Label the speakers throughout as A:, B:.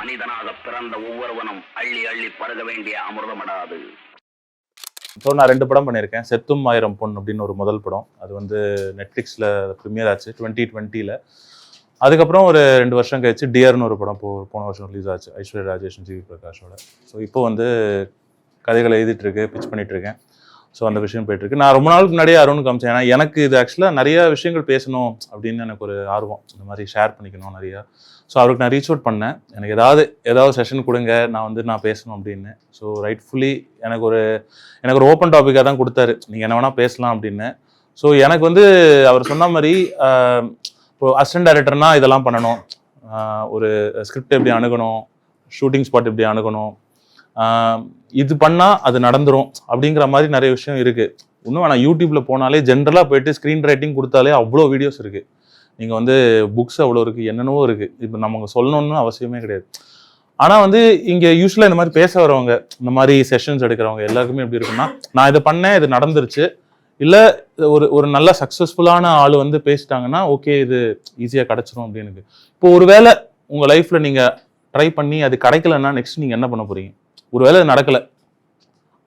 A: மனிதனாக பிறந்த ஒவ்வொருவனும் அள்ளி அள்ளி பருக வேண்டிய அமிர்தமடாது.
B: ஸோ நான் 2 படம் பண்ணியிருக்கேன். செத்தும் ஆயிரம் பொன் அப்படின்னு ஒரு முதல் படம். அது வந்து நெட்ஃப்ளிக்ஸில் ப்ரீமியர் ஆச்சு 2020. அதுக்கப்புறம் ஒரு 2 வருஷம் கழிச்சு டியர்னு ஒரு படம் போன வருஷம் ரிலீஸ் ஆச்சு ஐஸ்வர்யா ராஜேஷன் ஜிவி பிரகாஷோட. ஸோ இப்போ வந்து கதைகளை எழுதிட்டுருக்கு, பிச் பண்ணிகிட்ருக்கேன். ஸோ அந்த விஷயம் போயிட்டுருக்கு. நான் ரொம்ப நாளுக்கு முன்னாடியே அருண் காமிச்சேன். ஏன்னா எனக்கு இது ஆக்சுவலாக நிறைய விஷயங்கள் பேசணும் அப்படின்னு எனக்கு ஒரு ஆர்வம், இந்த மாதிரி ஷேர் பண்ணிக்கணும் நிறையா. ஸோ அவருக்கு நான் ரீச் அவுட் பண்ணேன், எனக்கு ஏதாவது செஷன் கொடுங்க, நான் பேசணும் அப்படின்னு. ஸோ ரைட்ஃபுல்லி எனக்கு ஒரு ஓப்பன் டாப்பிக்காக தான் கொடுத்தாரு, நீங்கள் என்ன வேணால் பேசலாம் அப்படின்னு. ஸோ எனக்கு வந்து அவர் சொன்ன மாதிரி இப்போ அசிஸ்டன்ட் டைரக்டர்னால் இதெல்லாம் பண்ணணும், ஒரு ஸ்கிரிப்ட் எப்படி அணுகணும், ஷூட்டிங் ஸ்பாட் எப்படி அணுகணும், இது பண்ணால் அது நடந்துரும் அப்படிங்கிற மாதிரி நிறைய விஷயம் இருக்குது. இன்னும் ஆனால் யூடியூப்பில் போனாலே ஜென்ரலாக போயிட்டு ஸ்க்ரீன் ரைட்டிங் கொடுத்தாலே அவ்வளோ வீடியோஸ் இருக்குது. நீங்கள் வந்து புக்ஸ் அவ்வளோ இருக்குது, என்னென்னவோ இருக்குது. இப்போ நமக்கு சொல்லணும்னு அவசியமே கிடையாது. ஆனால் வந்து இங்கே யூஸ்வலாக இந்த மாதிரி பேச வரவங்க, இந்த மாதிரி செஷன்ஸ் எடுக்கிறவங்க எல்லாருக்குமே எப்படி இருக்குன்னா, நான் இதை பண்ணேன், இது நடந்துருச்சு, இல்லை ஒரு நல்ல சக்ஸஸ்ஃபுல்லான ஆள் வந்து பேசிட்டாங்கன்னா ஓகே இது ஈஸியாக கிடச்சிரும் அப்படின்னு. இப்போ ஒரு வேளை உங்கள் லைஃப்பில் நீங்கள் ட்ரை பண்ணி அது கிடைக்கலன்னா நெக்ஸ்ட் நீங்கள் என்ன பண்ண போகிறீங்க? ஒரு வேளை அது நடக்கலை,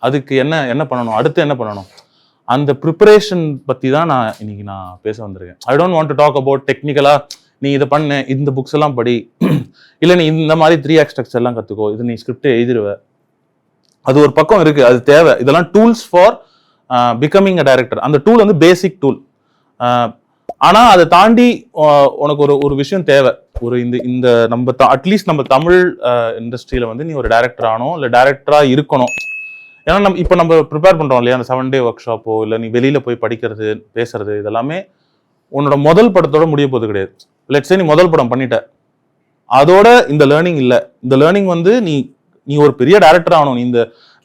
B: அதுக்கு என்ன பண்ணணும், அடுத்து என்ன பண்ணணும்? அந்த ப்ரிப்பரேஷன் பற்றி தான் இன்னைக்கு நான் பேச வந்திருக்கேன். I don't want to talk about டெக்னிக்கலாக நீ இதை பண்ணு, இந்த புக்ஸ் எல்லாம் படி, இல்லை நீ இந்த மாதிரி 3 ஆக்ட் ஸ்ட்ரக்சர் எல்லாம் கற்றுக்கோ, இது நீ ஸ்கிரிப்ட் எழுதிடுவ. அது ஒரு பக்கம் இருக்குது, அது தேவை. இதெல்லாம் tools for becoming a director. அந்த டூல் வந்து பேசிக் டூல். ஆனால் அதை தாண்டி உனக்கு ஒரு விஷயம் தேவை. இந்த நம்ம அட்லீஸ்ட் நம்ம தமிழ் இண்டஸ்ட்ரியில் வந்து நீ ஒரு டைரக்டர் ஆனோம், இல்லை டைரக்டராக இருக்கணும். ஏன்னா நம்ம ப்ரிப்பேர் பண்ணுறோம் இல்லையா, அந்த 7 டே ஒர்க் ஷாப்போ இல்லை நீ வெளியில் போய் படிக்கிறது பேசுறது இதெல்லாமே உன்னோட முதல் படத்தோட முடிய போது கிடையாது. லெட்ஸ் சே நீ முதல் படம் பண்ணிட்ட, அதோட இந்த லேர்னிங் இல்லை. இந்த லேர்னிங் வந்து நீ ஒரு பெரிய டைரக்டர் ஆகணும், நீ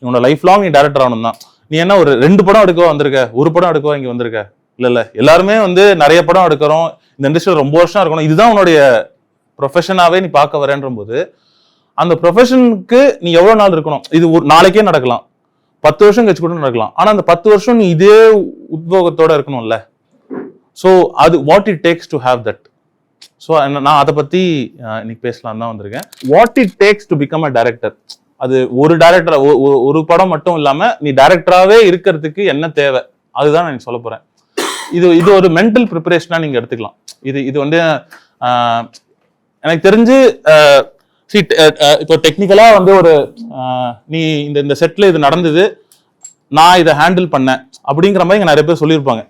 B: உன்னோட லைஃப் லாங் நீ டைரக்டர் ஆகணும் தான். நீ என்ன ஒரு 2 படம் எடுக்கவா வந்திருக்க, ஒரு படம் எடுக்கவா இங்கே வந்திருக்க? இல்லை எல்லாருமே வந்து நிறைய படம் எடுக்கிறோம், இந்த இண்டஸ்ட்ரியில் ரொம்ப வருஷம் இருக்கணும், இதுதான் உன்னுடைய ப்ரொஃபஷனாகவே நீ பார்க்க வரேன்ற போது அந்த ப்ரொஃபஷனுக்கு நீ எவ்வளோ நாள் இருக்கணும்? இது ஒரு நாளைக்கே நடக்கலாம், 10 வருஷம் கழிச்சு கூட நடக்கலாம். ஆனால் அந்த 10 வருஷம் நீ இதே உத்வேகத்தோட இருக்கணும்ல. ஸோ அது what it takes to have that. So நான் அதை பற்றி இன்னைக்கு பேசலாம் தான் வந்திருக்கேன். What it takes to become a director. அது ஒரு டைரக்டர் ஒரு படம் மட்டும் இல்லாமல் நீ டைரக்டராகவே இருக்கிறதுக்கு என்ன தேவை, அதுதான் நான் சொல்ல போகிறேன். இது ஒரு மென்டல் ப்ரிப்பரேஷனாக நீங்கள் எடுத்துக்கலாம். இது வந்து எனக்கு தெரிஞ்சு இப்போ டெக்னிக்கலாக வந்து நீ இந்த செட்டில் இது நடந்தது, நான் இதை ஹேண்டில் பண்ணேன் அப்படிங்கிற மாதிரி இங்கே நிறைய பேர் சொல்லியிருப்பாங்க.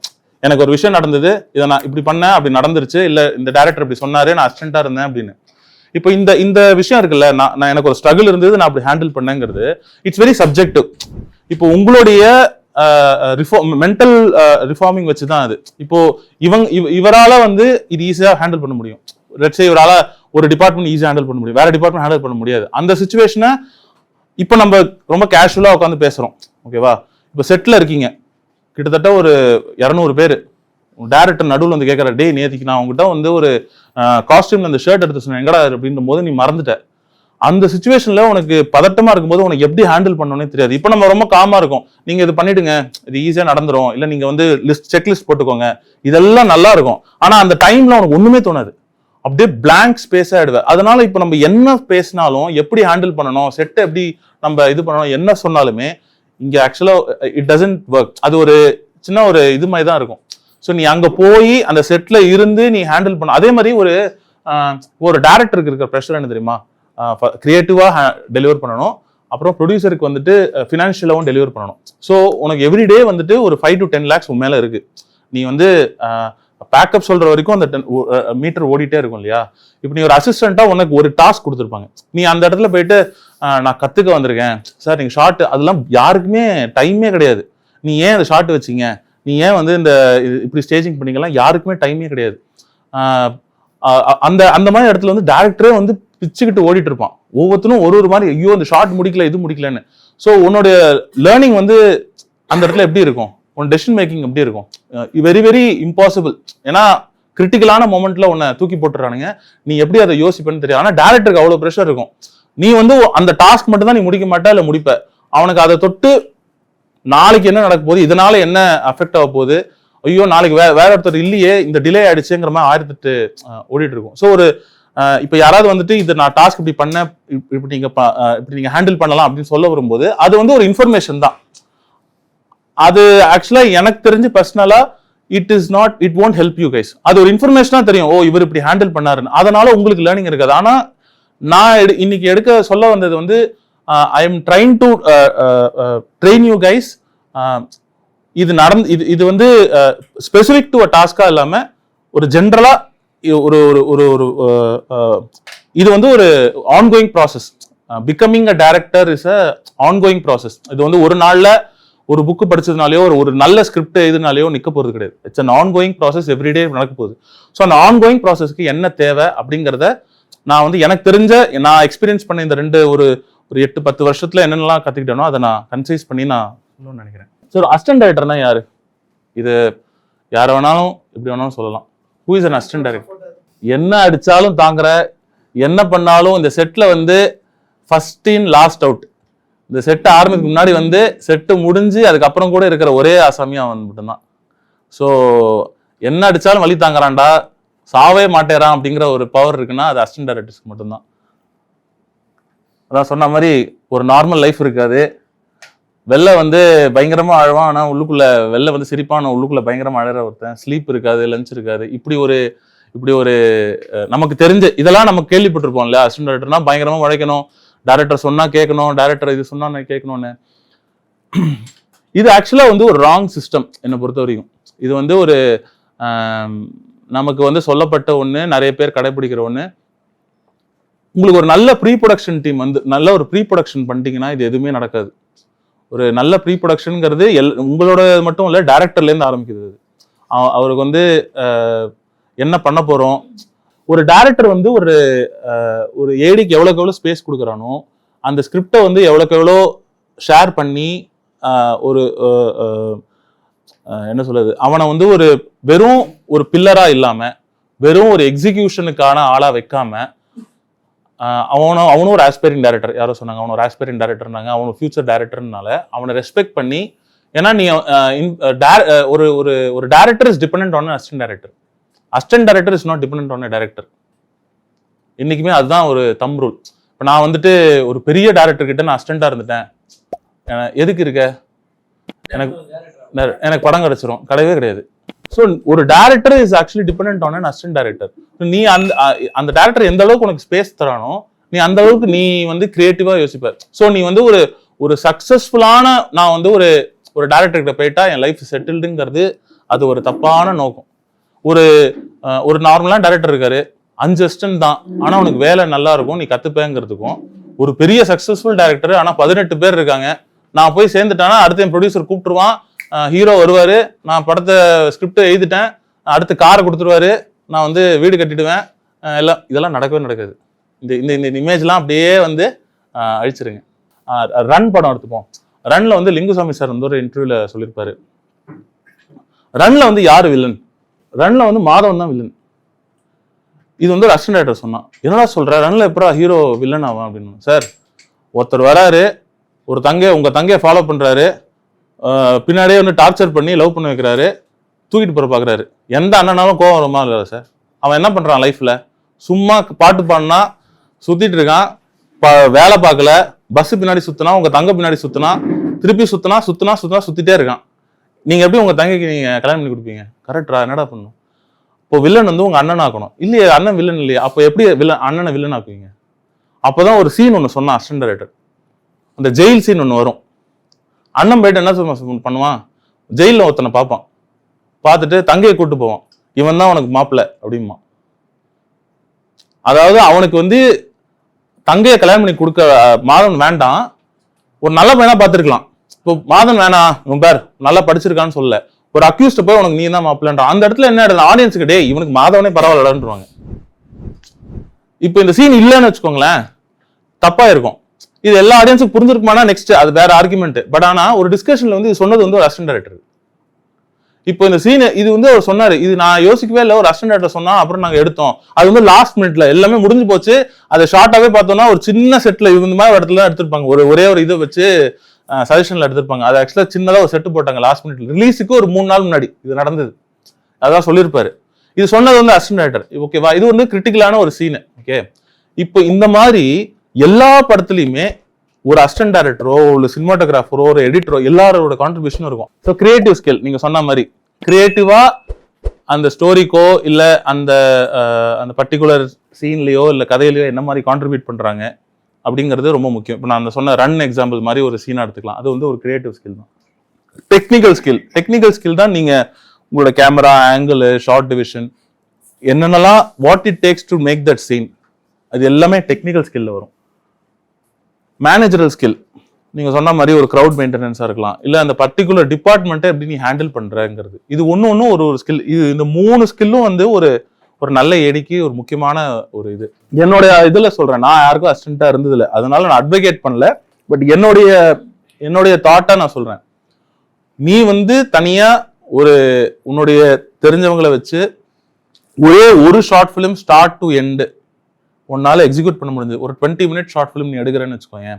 B: எனக்கு ஒரு விஷயம் நடந்தது, இதை நான் இப்படி பண்ணேன், அப்படி நடந்துருச்சு, இல்லை இந்த டைரக்டர் இப்படி சொன்னாரு, நான் அசிஸ்டண்டா இருந்தேன் அப்படின்னு. இப்போ இந்த விஷயம் இருக்குல்ல, நான் எனக்கு ஒரு ஸ்ட்ரகிள் இருந்தது, நான் அப்படி ஹேண்டில் பண்ணேங்கிறது இட்ஸ் வெரி சப்ஜெக்டிவ். இப்போ உங்களுடைய மென்டல் ரிஃபார்மிங் வச்சு தான் அது. இப்போ இவரால் வந்து இது ஈஸியாக ஹேண்டில் பண்ண முடியும். லெட்ஸ் சே இவரால் ஒரு டிபார்ட்மெண்ட் ஈஸியாக ஹேண்டில் பண்ண முடியும், வேற டிபார்ட்மெண்ட் ஹேண்டில் பண்ண முடியாது. அந்த சிச்சுவேஷனை இப்போ நம்ம ரொம்ப கேஷுவலாக உட்காந்து பேசுகிறோம், ஓகேவா? இப்போ செட்டில் இருக்கீங்க, கிட்டத்தட்ட ஒரு 200 பேர். டைரக்டர் நடுவில் வந்து கேட்குற, டே நேற்றுக்கு நான் உங்ககிட்ட வந்து ஒரு காஸ்டியூம்ல அந்த ஷர்ட் எடுத்து சொன்னேன், எங்கடா அப்படின்ற போது நீ மறந்துட்ட. அந்த சிச்சுவேஷன்ல உனக்கு பதட்டமா இருக்கும்போது உனக்கு எப்படி ஹேண்டில் பண்ணணும்னே தெரியாது. இப்போ நம்ம ரொம்ப காமா இருக்கும், நீங்க இது பண்ணிடுங்க, இது ஈஸியா நடந்துரும், இல்லை நீங்க வந்து செக்லிஸ்ட் போட்டுக்கோங்க, இதெல்லாம் நல்லா இருக்கும். ஆனா அந்த டைம்ல உனக்கு ஒண்ணுமே தோணாது, அப்படியே பிளாங்க் ஸ்பேஸ் ஆயிடுவேன். அதனால இப்போ நம்ம என்ன பேசினாலும், எப்படி ஹேண்டில் பண்ணணும், செட்டை எப்படி நம்ம இது பண்ணணும், என்ன சொன்னாலுமே இங்க ஆக்சுவலா இட் டசன்ட் ஒர்க். அது ஒரு சின்ன இது மாதிரி தான் இருக்கும். ஸோ நீ அங்க போய் அந்த செட்ல இருந்து நீ ஹேண்டில் பண்ண. அதே மாதிரி ஒரு டைரக்டருக்கு இருக்கிற ப்ரெஷர் என்ன தெரியுமா? கிரியேட்டிவா டெலிவர் பண்ணணும், அப்புறம் ப்ரொடியூசருக்கு வந்துட்டு ஃபினான்ஷியலாகவும் டெலிவர் பண்ணணும். ஸோ உனக்கு எவ்ரிடே வந்துட்டு ஒரு 5 to 10 lakhs மேலே இருக்கு. நீ வந்து பேக்கப் சொல்ற வரைக்கும் அந்த மீட்டர் ஓடிட்டே இருக்கும் இல்லையா? இப்போ நீ ஒரு அசிஸ்டண்டா உனக்கு ஒரு டாஸ்க் கொடுத்துருப்பாங்க, நீ அந்த இடத்துல போயிட்டு நான் கத்துக்க வந்திருக்கேன் சார், நீங்க ஷார்ட், அதெல்லாம் யாருக்குமே டைமே கிடையாது. நீ ஏன் அந்த ஷார்ட் வச்சிங்க, நீ ஏன் வந்து இப்படி ஸ்டேஜிங் பண்ணிக்கலாம், யாருக்குமே டைமே கிடையாது. அந்த மாதிரி இடத்துல வந்து டைரக்டரே வந்து பிச்சுக்கிட்டு ஓடிட்டு இருப்பான், ஒவ்வொருத்தரும் ஒரு மாதிரி, ஐயோ இந்த ஷார்ட் முடிக்கல, இது முடிக்கலன்னு. ஸோ உன்னோட லேர்னிங் வந்து அந்த இடத்துல எப்படி இருக்கும், உன் டெசிஷன் மேக்கிங் எப்படி இருக்கும்? Very very impossible. ஏன்னா கிரிட்டிக்கலான மொமெண்ட்ல உன்னை தூக்கி போட்டுறானுங்க, நீ எப்படி அதை யோசிப்பேன்னு தெரியும். ஆனால் டைரக்டருக்கு அவ்வளோ ப்ரெஷர் இருக்கும். நீ வந்து அந்த டாஸ்க் மட்டும் தான் நீ முடிக்க மாட்டா, இல்லை முடிப்ப. அவனுக்கு அதை தொட்டு நாளைக்கு என்ன நடக்க போகுது, இதனால என்ன அஃபெக்ட் ஆக போகுது, ஐயோ நாளைக்கு வேற ஒருத்தர் இல்லையே, இந்த டிலே ஆயிடுச்சுங்கிற மாதிரி 1008 ஓடிட்டு இருக்கும். ஸோ இப்போ யாராவது வந்துட்டு இது நான் டாஸ்க் இப்படி பண்ணேன், இப்படி நீங்க ஹேண்டில் பண்ணலாம் அப்படின்னு சொல்ல வரும்போது அது வந்து ஒரு இன்ஃபர்மேஷன் தான். அது ஆக்சுவலா எனக்கு தெரிஞ்சு பர்சனலா it won't help you guys. அது ஒரு இன்ஃபர்மேஷனா தெரியும், ஓ இவர் இப்படி ஹேண்டில் பண்ணாருன்னு, அதனால உங்களுக்கு லேர்னிங் இருக்காது. ஆனா நான் இன்னைக்கு சொல்ல வந்தது வந்து I am trying to train you guys. இது வந்து ஸ்பெசிபிக் டு அ டாஸ்கா இல்லாம ஒரு ஜென்ரலா ஒரு ஒரு ஒரு இது வந்து ஒரு ongoing process. Becoming a director is a ongoing process. இது வந்து ஒரு நாள்ல ஒரு புக்கு படிச்சதுனாலயோ ஒரு நல்ல ஸ்கிரிப்ட் எழுதுனாலயோ நிக்க போறது கிடையாது. It's an ongoing process, everyday நடக்க போகுது. ஸோ அந்த ஆன்கோயிங் ப்ராசஸ்க்கு என்ன தேவை அப்படிங்கிறத நான் வந்து எனக்கு தெரிஞ்ச நான் எக்ஸ்பீரியன்ஸ் பண்ண இந்த ஒரு 8-10 வருஷத்துல என்னென்னலாம் கத்துக்கிட்டேனோ அதை நான் கன்சைஸ் பண்ணி நான் சொல்லணும்னு நினைக்கிறேன். ஸோ அசிஸ்டன்ட் டைரக்டர்னா யாரு? இது யாரை வேணாலும் எப்படி வேணாலும் சொல்லலாம். Who is an assistant director? என்ன அடிச்சாலும் தாங்குற, என்ன பண்ணாலும் இந்த செட்ல வந்து ஃபர்ஸ்ட் இன் லாஸ்ட் அவுட். இந்த செட் ஆரம்பிக்கு முன்னாடி வந்து செட்டு முடிஞ்சு அதுக்கப்புறம் கூட இருக்கிற ஒரே ஆசாமி அவன் மட்டும்தான். ஸோ என்ன அடிச்சாலும் வழி தாங்குறான்டா, சாவே மாட்டேறான் அப்படிங்கிற ஒரு பவர் இருக்குன்னா அது அசிஸ்டன்ட் டைரக்டர்ஸ்க்கு மட்டும்தான். அதான் சொன்ன மாதிரி ஒரு நார்மல் லைஃப் இருக்காது. வெளில வந்து பயங்கரமா அழுவான், ஆனா உள்ளுக்குள்ள வெளில வந்து சிரிப்பான, உள்ளுக்குள்ள பயங்கரமா அழற ஒருத்தன். ஸ்லீப் இருக்காது, லஞ்ச் இருக்காது. இப்படி ஒரு நமக்கு தெரிஞ்ச இதெல்லாம் நம்ம கேள்விப்பட்டிருப்போம் இல்லையா? அசிஸ்டன்ட் டைரக்டர்னா பயங்கரமா உழைக்கணும், டைரக்டர் சொன்னா கேட்கணும், டைரக்டர் இது சொன்னா நான் கேட்கணும்னு. இது ஆக்சுவலா வந்து ஒரு ராங் சிஸ்டம் என்னை பொறுத்த வரைக்கும். இது வந்து ஒரு நமக்கு வந்து சொல்லப்பட்ட ஒண்ணு, நிறைய பேர் கடைபிடிக்கிற ஒண்ணு. உங்களுக்கு ஒரு நல்ல ப்ரீ ப்ரொடக்ஷன் டீம் வந்து நல்ல ஒரு ப்ரீ ப்ரொடக்ஷன் பண்ணிட்டீங்கன்னா இது எதுவுமே நடக்காது. ஒரு நல்ல ப்ரீ ப்ரொடக்ஷனுங்கிறது உங்களோட மட்டும் இல்லை, டைரக்டர்ல இருந்து ஆரம்பிக்கிறது. அவருக்கு வந்து என்ன பண்ண போறோம், ஒரு டைரக்டர் வந்து ஒரு ஏடிக்கு எவ்வளோக்கு எவ்வளோ ஸ்பேஸ் கொடுக்குறானோ அந்த ஸ்கிரிப்டை வந்து எவ்வளோக்கு எவ்வளோ ஷேர் பண்ணி ஒரு என்ன சொல்றது, அவனை வந்து வெறும் ஒரு பில்லரா இல்லாம, வெறும் ஒரு எக்ஸிகியூஷனுக்கான ஆளா வைக்காம, அவனும் ஒரு ஆஸ்பைரிங் டைரக்டர். யாரோ சொன்னாங்க அவன் ஒரு ஆஸ்பைரிங் டைரக்டர்னாங்க, அவன் ஃபியூச்சர் டைரக்டர்னால அவனை ரெஸ்பெக்ட் பண்ணி. ஏன்னா நீ ஒரு director is dependent on assistant director. Assistant director is not dependent on director. இன்னைக்குமே அதுதான் ஒரு தம் ரூல். இப்போ நான் வந்துட்டு ஒரு பெரிய டைரக்டர் கிட்ட நான் அசிஸ்டண்டா இருந்துட்டேன், எதுக்கு இருக்க, எனக்கு படம் கிடைச்சிரும், கிடையவே கிடையாது. ஸோ ஒரு director is actually dependent on an assistant director. நீ அந்த டைரக்டர் எந்த அளவுக்கு உனக்கு ஸ்பேஸ் தரானோ நீ அந்த அளவுக்கு நீ வந்து கிரியேட்டிவா யோசிப்ப. ஸோ நீ வந்து ஒரு சக்சஸ்ஃபுல்லான நான் வந்து ஒரு டைரக்டர் கிட்ட போயிட்டா என் லைஃப் செட்டில்டுங்கிறது அது ஒரு தப்பான நோக்கம். ஒரு நார்மலான டைரக்டர் இருக்காரு, 5 அசிஸ்டன்ட் தான், ஆனா உனக்கு வேலை நல்லா இருக்கும், நீ கத்துப்பேங்கிறதுக்கும் ஒரு பெரிய சக்சஸ்ஃபுல் டைரக்டர் ஆனா 18 பேர் இருக்காங்க, நான் போய் சேர்ந்துட்டானா அடுத்து என் ப்ரொடியூசர் கூப்பிட்டுருவான், ஹீரோ வருவாரு, நான் படத்தை ஸ்கிரிப்ட் எழுதிட்டேன், அடுத்து காரை கொடுத்துருவாரு, நான் வந்து வீடு கட்டிடுவேன், இதெல்லாம் நடக்கவே நடக்காது. இந்த இமேஜ்லாம் அப்படியே வந்து அழிச்சிருங்க. ரன் படம் எடுத்துப்போம். ரன்ல வந்து லிங்குசாமி சார் வந்து ஒரு இன்டர்வியூல சொல்லியிருப்பாரு, ரன்ல வந்து யாரு வில்லன், ரன்ல வந்து மாதவன் தான் வில்லன். இது வந்து ஒரு அசிஸ்டன்ட் டைரக்டர் சொன்னான். என்னடா சொல்ற, ரன்ல எப்படா ஹீரோ வில்லன் ஆவான் அப்படின்னு. சார், ஒருத்தர் வராரு, உங்க தங்கையை ஃபாலோ பண்றாரு, பின்னாடியே வந்து டார்ச்சர் பண்ணி லவ் பண்ண வைக்கிறாரு, தூக்கிட்டு போற பாக்குறாரு, எந்த அண்ணனாலும் கோவம் வருமா இல்ல சார்? அவன் என்ன பண்றான் லைஃப்ல, சும்மா பாட்டு பாடினா சுத்திட்டு இருக்கான், வேலை பார்க்கல, பஸ் பின்னாடி சுத்தினா, உங்க தங்க பின்னாடி சுத்தினா, திருப்பி சுத்திட்டே இருக்கான். நீங்க எப்படி உங்க தங்கைக்கு நீங்க கல்யாணம் பண்ணி கொடுப்பீங்க? கரெக்டா? என்னடா பண்ணும்? இப்போ வில்லன் வந்து உங்க அண்ணன் ஆக்கணும். இல்லையே, அண்ணன் வில்லன் இல்லையா, அப்போ எப்படி அண்ணனை வில்லன் ஆக்குவீங்க? அப்போதான் ஒரு சீன் ஒன்று சொன்னான் அசிஸ்டன்ட் டைரக்டர். அந்த ஜெயில் சீன் ஒன்று வரும். அண்ணன் போயிட்டு என்ன பண்ணுவான், ஜெயிலில் ஒருத்தனை பார்ப்பான், பார்த்துட்டு தங்கையை கூப்பிட்டு போவான், இவன் தான் உனக்கு மாப்பிள்ள அப்படிமா. அதாவது அவனுக்கு வந்து தங்கையை கல்யாணம் பண்ணி கொடுக்க மாதவன் வேண்டாம், ஒரு நல்ல பையனா பார்த்துருக்கலாம். இப்போ மாதவன் வேணாம், இவன் பேர் நல்லா படிச்சிருக்கான்னு சொல்ல, ஒரு அக்யூஸ்ட போய் உனக்கு நீ தான் மாப்பிள்ளன்றான். அந்த இடத்துல என்ன ஆயிடுது, ஆடியன்ஸுக்கு டே இவனுக்கு மாதவனே பரவாயில்லன்றாங்க. இப்போ இந்த சீன் இல்லைன்னு வச்சுக்கோங்களேன், தப்பா இருக்கும். இது எல்லா ஆடியன்ஸுக்கு புரிஞ்சிருக்குமானா நெக்ஸ்ட் அது வேற ஆர்குமெண்ட். பட் ஆனா ஒரு டிஸ்கஷன்ல வந்து இது சொன்னது வந்து ஒரு அசிஸ்டன்ட் டைரக்டர். இப்போ இந்த சீன் இது வந்து அவர் சொன்னாரு, இது நான் யோசிக்கவே இல்லை, ஒரு அசிஸ்டன்ட் டைரக்டர் சொன்னா, அப்புறம் நாங்க எடுத்தோம். அது வந்து லாஸ்ட் மினிட்ல எல்லாமே முடிஞ்சு போச்சு. அதை ஷார்ட்டாவே பார்த்தோம்னா ஒரு சின்ன செட்ல இந்த மாதிரி இடத்துல எடுத்திருப்பாங்க, ஒரே ஒரு இதை வச்சு சஜஷன்ல எடுத்திருப்பாங்க. அது ஆக்சுவலா சின்னதா ஒரு செட்டு போட்டாங்க லாஸ்ட் மினிட்ல, ரிலீஸுக்கு ஒரு 3 நாள் முன்னாடி இது நடந்தது. அதான் சொல்லியிருப்பாரு. இது சொன்னது வந்து அசிஸ்டன்ட் டைரக்டர். ஓகேவா? இது வந்து கிரிட்டிக்கலான ஒரு சீனு. ஓகே. இப்போ இந்த மாதிரி எல்லா படத்துலையுமே ஒரு அசிஸ்டன்ட் டைரக்டரோ ஒரு சினிமாட்டோகிராஃபரோ ஒரு எடிட்டரோ எல்லாரோட கான்ட்ரிபியூஷனும் இருக்கும். ஸோ கிரியேட்டிவ் ஸ்கில் நீங்க சொன்ன மாதிரி கிரியேட்டிவா அந்த ஸ்டோரிக்கோ இல்ல அந்த அந்த பர்டிகுலர் சீன்லயோ இல்ல கதையிலயோ என்ன மாதிரி கான்ட்ரிபியூட் பண்றாங்க அப்படிங்கிறது ரொம்ப முக்கியம். இப்போ நான் அந்த சொன்ன ரன் எக்ஸாம்பிள் மாதிரி ஒரு சீனா எடுத்துக்கலாம். அது வந்து ஒரு கிரியேட்டிவ் ஸ்கில் தான். டெக்னிக்கல் ஸ்கில் தான் நீங்க உங்களோட கேமரா ஆங்கிள், ஷார்ட் டிவிஷன், என்னென்னலாம் what it takes to make that scene, அது எல்லாமே டெக்னிக்கல் ஸ்கில்ல வரும். மேனேஜரல் ஸ்கில் நீங்க சொன்ன மாதிரி ஒரு க்ரௌட் மெயின்டெனன்ஸா இருக்கலாம், இல்ல அந்த பர்டிகுலர் டிபார்ட்மெண்ட்டை எப்படி நீ ஹேண்டில் பண்றங்கிறது. இது ஒன்னு ஒரு ஸ்கில். இது இந்த 3 ஸ்கில்லும் வந்து ஒரு நல்ல ஏடிக்கு ஒரு முக்கியமான ஒரு இது. என்னோட இதுல சொல்றேன், நான் யாருக்கும் அசிஸ்டண்டா இருந்தது இல்லை, அதனால நான் அட்வொகேட் பண்ணல. பட் என்னுடைய தாட்டா நான் சொல்றேன், நீ வந்து தனியா உன்னுடைய தெரிஞ்சவங்களை வச்சு ஒரே ஒரு short film start to end உன்னால எக்ஸிக்யூட் பண்ண முடிஞ்சது. ஒரு 20 மினிட் ஷார்ட் ஃபிலிம் நீ எடுக்கிறேன்னு வச்சுக்கோங்க,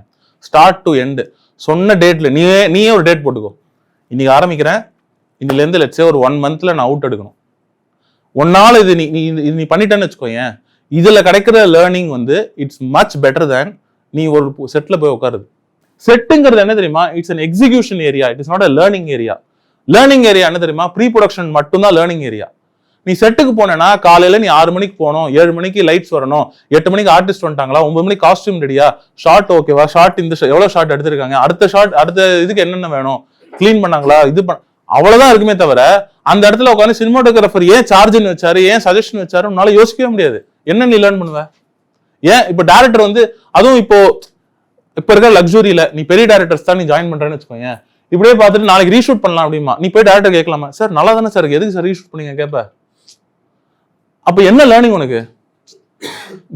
B: ஸ்டார்ட் டு எண்டு சொன்ன டேட்ல நீயே ஒரு டேட் போட்டுக்கோ. இன்னைக்கு ஆரம்பிக்கிறேன், இன்னிலேருந்து லெட்ஸே ஒரு 1 மந்த்ல நான் அவுட் எடுக்கணும். ஒன்னால இது நீ பண்ணிட்டேன்னு வச்சுக்கோங்க, இதுல கிடைக்கிற லேர்னிங் வந்து இட்ஸ் மச் பெட்டர் தேன் நீ ஒரு செட்ல போய் உட்காருது. செட்டுங்கிறது என்ன தெரியுமா? It's an execution area, it is not a learning area. Learning area என்ன தெரியுமா? ப்ரீ ப்ரொடக்ஷன் மட்டும்தான் லேர்னிங் ஏரியா. நீ செட்டுக்கு போனேன்னா காலையில நீ 6 மணிக்கு போகணும், 7 மணிக்கு லைட்ஸ் வரணும், 8 மணிக்கு ஆர்டிஸ்ட் வந்துட்டாங்களா, 9 மணிக்கு காஸ்டியூம் ரெடியா, ஷார்ட் ஓகேவா, ஷார்ட் இந்த எவ்வளவு ஷார்ட் எடுத்திருக்காங்க, அடுத்த இதுக்கு என்னென்ன வேணும், கிளீன் பண்ணாங்களா, அவ்வளவுதான் இருக்குமே தவிர அந்த இடத்துல உட்காந்து சினிமாட்டோகிராஃபர் ஏன் சார்ஜ்னு வச்சாரு, ஏன் சஜஷன் வச்சாரு உன்னால யோசிக்கவே முடியாது. என்ன நீ லேர்ன் பண்ணுவ? ஏன் இப்ப டேரக்டர் வந்து அதுவும் இப்போ இருக்க லக்ஸுரியில நீ பெரிய டேரக்டர்ஸ் தான் நீ ஜாயின் பண்றேன்னு வச்சுக்கோங்க, இப்படியே பார்த்துட்டு நாளைக்கு ரீஷூட் பண்ணலாம் அப்படிமா, நீ போய் டேரக்டர் கேட்கலாமா, சார் நல்லா தானே சார் எதுக்கு சார் ரீஷூட் பண்ணீங்க கேட்ப. அப்ப என்ன லேர்னிங் உனக்கு?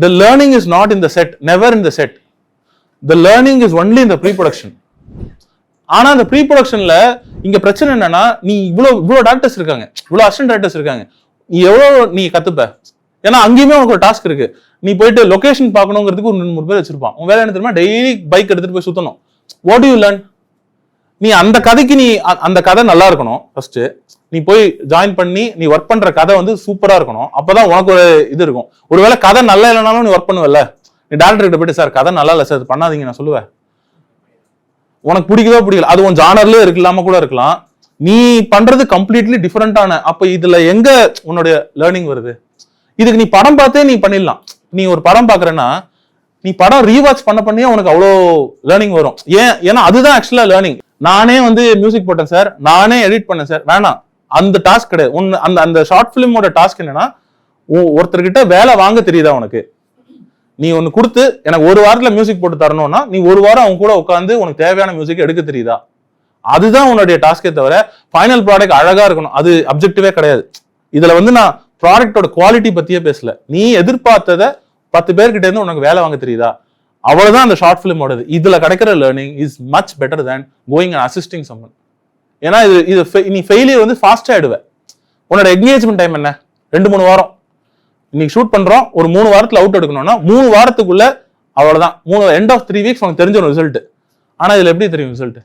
B: The learning is not in the set, never in the set. The learning is only in the pre-production. ஆனா அந்த ப்ரீ ப்ரொடக்ஷன்ல இங்க பிரச்சனை என்னன்னா, நீ இவ்வளவு டேரக்டர்ஸ் இருக்காங்க, இவ்வளவு அசிஸ்டன்ட் டேரக்டர்ஸ் இருக்காங்க, நீ எவ்வளவு நீ கத்துப்ப. ஏன்னா அங்கேயுமே உனக்கு ஒரு டாஸ்க் இருக்கு. நீ போயிட்டு லொகேஷன் பார்க்கணுங்கிறதுக்கு ஒரு 2-3 பேர் வச்சிருப்பான். உன் வேலை என்ன தெரியுமா? டெய்லி பைக் எடுத்துட்டு போய் சுத்தணும். What do you learn? நீ அந்த கதைக்கு அந்த கதை நல்லா இருக்கணும். ஃபர்ஸ்ட் நீ போய் ஜாயின் பண்ணி நீ ஒர்க் பண்ற கதை வந்து சூப்பரா இருக்கணும். அப்பதான் உனக்கு ஒரு இது இருக்கும். ஒருவேளை கதை நல்லா இல்லைனாலும் நீ ஒர்க் பண்ணுவல, நீ டேரக்டர் கிட்ட போயிட்டு சார் கதை நல்லா இல்லை சார் பண்ணாதீங்க நான் சொல்லுவேன். உனக்கு பிடிக்குதோ பிடிக்கல, அது உன் ஜானர்லயே இல்லாம கூட இருக்கலாம். நீ பண்றது கம்ப்ளீட்லி டிஃபரெண்டான, அப்ப இதுல எங்க உன்னுடைய லேர்னிங் வருது? இதுக்கு நீ படம் பார்த்தே நீ பண்ணிடலாம். நீ ஒரு படம் பாக்குறேன்னா நீ படம் ரீவாட்ச் பண்ணியே உனக்கு அவ்வளோ லேர்னிங் வரும். ஏன்னா அதுதான் ஆக்சுவலா லேர்னிங். நானே வந்து மியூசிக் போட்டேன் சார், நானே எடிட் பண்ணேன் சார், வேணாம், அந்த டாஸ்க் கிடையாது. அந்த ஷார்ட் பிலிமோட டாஸ்க் என்னன்னா, ஒருத்தர்கிட்ட வேலை வாங்க தெரியுதா உனக்கு? நீ ஒன்னு கொடுத்து எனக்கு 1 வாரத்துல மியூசிக் போட்டு தரணும்னா நீ 1 வாரம் அவங்க கூட உட்காந்து உனக்கு தேவையான மியூசிக் எடுக்க தெரியுதா? அதுதான் உன்னுடைய டாஸ்கே தவிர ஃபைனல் ப்ராடக்ட் அழகா இருக்கணும் அது அப்ஜெக்டிவே கிடையாது. இதுல வந்து நான் ப்ராடக்டோட குவாலிட்டி பத்தியே பேசல. நீ எதிர்பார்த்ததை 10 பேர்கிட்ட இருந்து உனக்கு வேலை வாங்க தெரியுதா? அவ்வளவுதான் அந்த ஷார்ட் பிலிமோடது. இதுல கிடைக்கிற learning is much better than going and assisting someone. ஏன்னா இது நீ ஃபெயிலியர் வந்து ஃபாஸ்டா ஆயிடுவ. உன்னோட என்கேஜ்மெண்ட் டைம் என்ன? 2-3 வாரம். இன்னைக்கு ஷூட் பண்றோம், ஒரு 3 வாரத்துல அவுட் எடுக்கணும்னா 3 வாரத்துக்குள்ள அவ்வளவுதான். எண்ட் ஆஃப் 3 வீக்ஸ் உனக்கு தெரிஞ்சிடும் ரிசல்ட். ஆனா இதுல எப்படி தெரியும் ரிசல்ட்?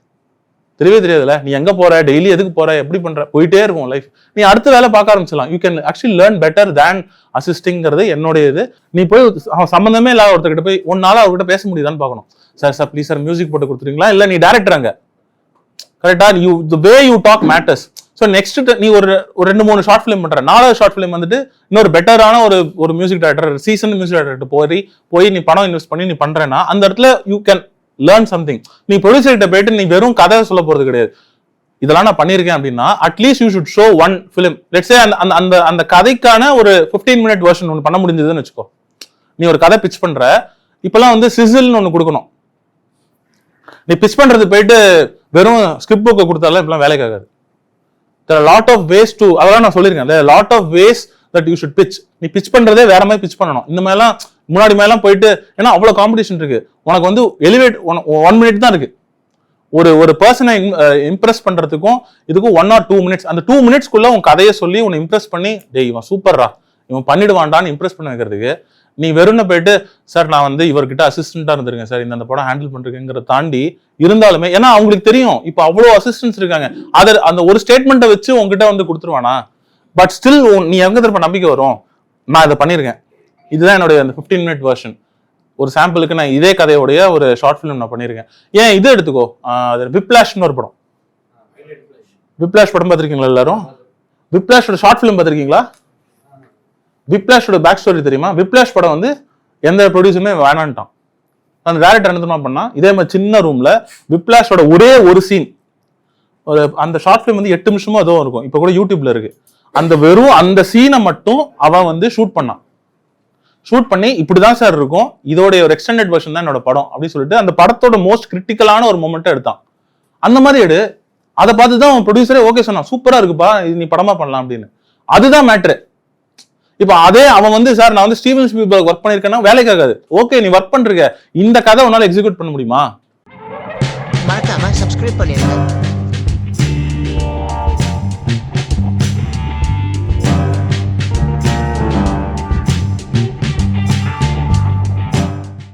B: தெரியவே தெரியாதுல்ல. நீ எங்க போற, டெய்லி எதுக்கு போற, எப்படி பண்ற, போயிட்டே இருக்கும் லைஃப். நீ அடுத்த வேலை பார்க்க ஆரம்பிச்சலாம். You can actually learn better than அசிஸ்டிங்கிறது என்னுடைய இது. நீ போய் சம்பந்தமே இல்லாத ஒருத்தர்கிட்ட போய் ஒன்னால அவர்கிட்ட பேச முடியுதான்னு பார்க்கணும். சார் ப்ளீஸ் சார் மியூசிக் போட்டு கொடுத்துருங்களா? இல்ல நீ டைரக்டர் அங்க கரெக்டா? The way you talk matters. So next நீ ஒரு 2-3 ஷார்ட் ஃபிலிம் பண்ற, 4வது ஷார்ட் ஃபிலிம் வந்துட்டு இன்னொரு பெட்டரான ஒரு music director, season music director போய் நீ பணம் இன்வெஸ்ட் பண்ணி நீ பண்றேன்னா அந்த இடத்துல யூ கேன் லேர்ன் சம்திங். நீ ப்ரொடியூசர் கிட்ட போயிட்டு நீ வெறும் கதை சொல்ல போறது கிடையாது. இதெல்லாம் நான் பண்ணிருக்கேன் அப்படின்னா at least you should show 1 film. Let's say அந்த கதைக்கான ஒரு 15 மினிட் வெர்ஷன் ஒன்று பண்ண முடிஞ்சதுன்னு வச்சுக்கோ. நீ ஒரு கதை பிச் பண்ற, இப்பெல்லாம் வந்து சிசில்னு ஒன்று கொடுக்கணும். நீ பிச் பண்றது போயிட்டு வெறும் ஸ்கிரிப்ட் புக்கை கொடுத்தாலும் இப்பெல்லாம் வேலைக்கு ஆகாது. There are a lot of ways to, அதெல்லாம் நான் சொல்லியிருக்கேன், there are a lot of ways that you should pitch. நீ பிச் பண்றதே வேற மாதிரி பிச் பண்ணணும். இந்த மாதிரிலாம் முன்னாடி மாதிரிலாம் போயிட்டு, ஏன்னா அவ்வளோ காம்படிஷன் இருக்கு. உனக்கு வந்து எலிவேட் 1 மினிட் தான் இருக்கு. ஒரு பர்சனை இம்ப்ரெஸ் பண்றதுக்கும் இதுக்கும் 1 or 2 மினிட்ஸ். அந்த 2 மினிட்ஸ்க்குள்ள உன் கதையை சொல்லி உன்னை இம்ப்ரெஸ் பண்ணி, டேய் இவன் சூப்பர்ரா, இவன் பண்ணிடுவான்டான்னு இம்ப்ரெஸ் பண்ண வைக்கிறதுக்கு நீ வெறும்னு போயிட்டு சார் நான் வந்து இவர்கிட்ட அசிஸ்டண்டா இருந்திருக்கேன் சார், இந்த படம் ஹேண்டில் பண்றேங்கிறத தாண்டி இருந்தாலுமே, ஏன்னா அவங்களுக்கு தெரியும் இப்போ அவ்வளோ அசிஸ்டன்ஸ் இருக்காங்க, அந்த ஒரு ஸ்டேட்மெண்ட்டை வச்சு உங்ககிட்ட வந்து கொடுத்துருவானா? பட் ஸ்டில் நீ எங்க திரும்ப நம்பிக்கை வரும், நான் இதை பண்ணியிருக்கேன், இதுதான் என்னுடைய அந்த 15 மினிட் வெர்ஷன். ஒரு சாம்பிளுக்கு நான் இதே கதையோடைய ஒரு ஷார்ட் ஃபிலிம் நான் பண்ணியிருக்கேன். ஏன் இது எடுத்துக்கோ, அது விப்ளாஷ்னு ஒரு படம். விப்ளாஷ் படம் பார்த்துருக்கீங்களா எல்லாரும்? விப்ளாஷோட ஷார்ட் ஃபிலிம் பார்த்துருக்கீங்களா? விப்ளாஷோட பேக் ஸ்டோரி தெரியுமா? விப்ளாஷ் படம் வந்து எந்த ப்ரொடியூசருமே வேணான்ட்டான். அந்த டேரக்டர் என்ன தெரியுமா பண்ணா, இதே மாதிரி சின்ன ரூம்ல விப்ளாஷோட ஒரே ஒரு சீன், ஒரு அந்த ஷார்ட் ஃபிலிம் வந்து 8 நிமிஷமோ அதுவும் இருக்கும், இப்போ கூட யூடியூப்ல இருக்கு. அந்த வெறும் அந்த சீனை மட்டும் அவன் வந்து ஷூட் பண்ணான். ஷூட் பண்ணி இப்படிதான் சார் இருக்கும், இதோட ஒரு எக்ஸ்டெண்டட் வெர்ஷன் தான் என்னோட படம் அப்படின்னு சொல்லிட்டு அந்த படத்தோட மோஸ்ட் கிரிட்டிக்கலான ஒரு மொமெண்ட்டை எடுத்தான். அந்த மாதிரி எடு. அதை பார்த்து தான் ப்ரொடியூசரே ஓகே சொன்னான், சூப்பரா இருக்குப்பா, இது நீ படமா பண்ணலாம் அப்படின்னு. அதுதான் மேட்ரு. இப்ப அதே அவன் வந்து சார் நான் வந்து ஸ்டீவன் ஸ்பீல்பர்க் ஒர்க் பண்ணிருக்கேன்னா வேலைக்கு ஆகாது. ஓகே நீ ஒர்க் பண்றீங்க, இந்த கதை உன்னால எக்ஸிக்யூட் பண்ண முடியுமா?
C: மறக்காம சப்ஸ்கிரைப் பண்ணிருங்க.